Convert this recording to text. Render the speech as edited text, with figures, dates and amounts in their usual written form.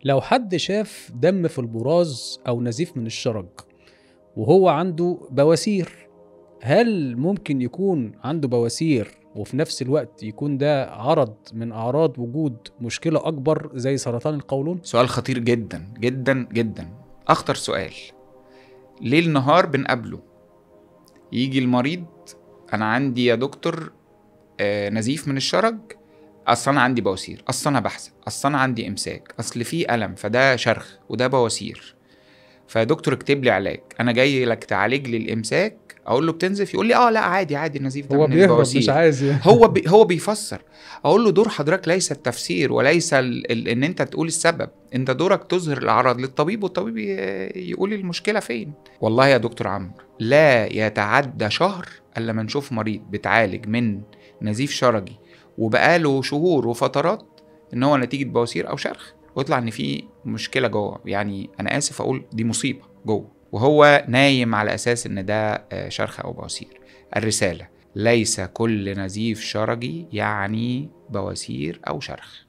لو حد شاف دم في البراز أو نزيف من الشرج وهو عنده بواسير، هل ممكن يكون عنده بواسير وفي نفس الوقت يكون ده عرض من أعراض وجود مشكلة أكبر زي سرطان القولون؟ سؤال خطير جدا جدا جدا، أخطر سؤال. ليل نهار بنقابله. يجي المريض: أنا عندي يا دكتور نزيف من الشرج، أصلا أنا عندي بواسير، أصلا أنا بحزق، أصلا أنا عندي إمساك، أصل في ألم فده شرخ وده بواسير. فيا دكتور اكتب لي علاج، أنا جاي لك تعالج لي الإمساك. أقول له بتنزف؟ يقول لي لا عادي عادي، النزيف ده هو من بيهرب مش البواسير. عايز هو بيفسر. اقول له دور حضرتك ليس التفسير وليس ان انت تقول السبب، انت دورك تظهر الاعراض للطبيب والطبيب يقول المشكله فين. والله يا دكتور عمرو لا يتعدى شهر الا ما نشوف مريض بتعالج من نزيف شرجي وبقاله شهور وفترات ان هو نتيجه بواسير او شرخ، ويطلع ان في مشكله جوه. يعني انا اسف اقول دي مصيبه جوه، وهو نايم على اساس ان ده شرخ او بواسير. الرساله: ليس كل نزيف شرجي يعني بواسير أو شرخ.